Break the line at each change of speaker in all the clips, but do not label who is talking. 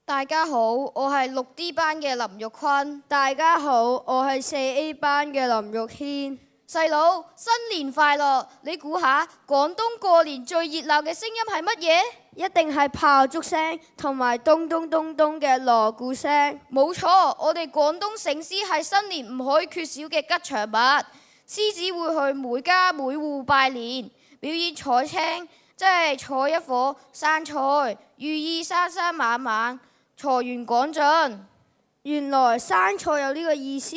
大家好，我係6D 班嘅林玉坤。
大家好，我係4A 班嘅林玉軒。
細佬，新年快樂！你估下廣東過年最熱鬧嘅聲音係乜嘢？
一定係炮竹聲同埋咚咚咚咚嘅鑼鼓聲。
冇錯，我哋廣東醒獅係新年唔可以缺少嘅吉祥物。獅子會去每家每戶拜年，表演採青，即係採一顆生菜，寓意生生猛猛，財源廣進。
原來生菜有呢個意思，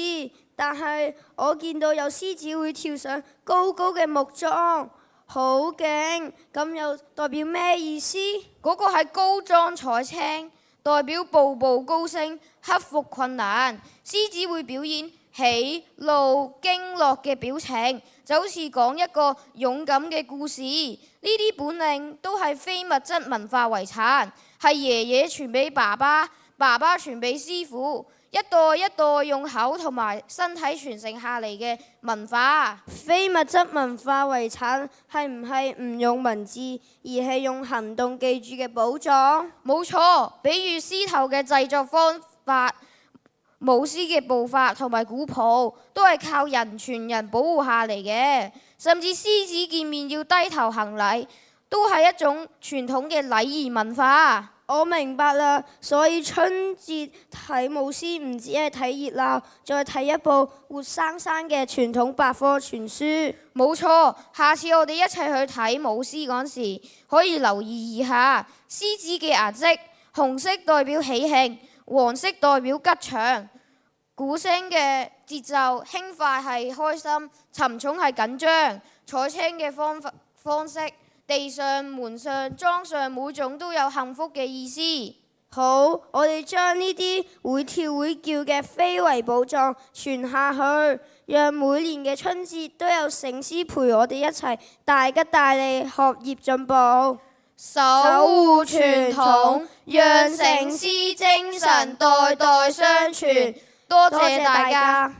但係我見到有獅子會跳上高高嘅木樁，好勁，咁又代表咩意思？
嗰個係高裝採青，代表步步高升，克服困難。獅子會表演喜怒驚樂嘅表情，就好似講一個勇敢嘅故事。呢啲本領都係非物質文化遺產，係爺爺傳俾爸爸，爸爸傳俾師傅，一代一代用口同埋身體傳承下嚟嘅文化。
非物質文化遺產係唔係唔用文字，而係用行動記住嘅寶藏？
冇錯，比如獅頭嘅製作方法、舞獅嘅步伐同埋鼓譜，都係靠人傳人保護下嚟嘅。甚至獅子見面要低頭行禮，都係一種傳統嘅禮儀文化。
我明白啦，所以春節睇舞獅唔止係睇熱鬧，再睇一部活生生嘅傳統百科全書。
冇錯，下次我哋一齊去睇舞獅嗰時，可以留意一下獅子嘅顏色，紅色代表喜慶，黃色代表吉祥。鼓聲嘅節奏輕快係開心，沉重係緊張。採青嘅方式，地上、門上、莊上，每種都有幸福嘅意思。
好，我哋將呢啲會跳會叫嘅非遺寶藏傳下去，讓每年嘅春節都有醒獅陪我哋一齊大吉大利，學業進步，
守護傳統，讓醒獅精神代代相傳。多謝大家。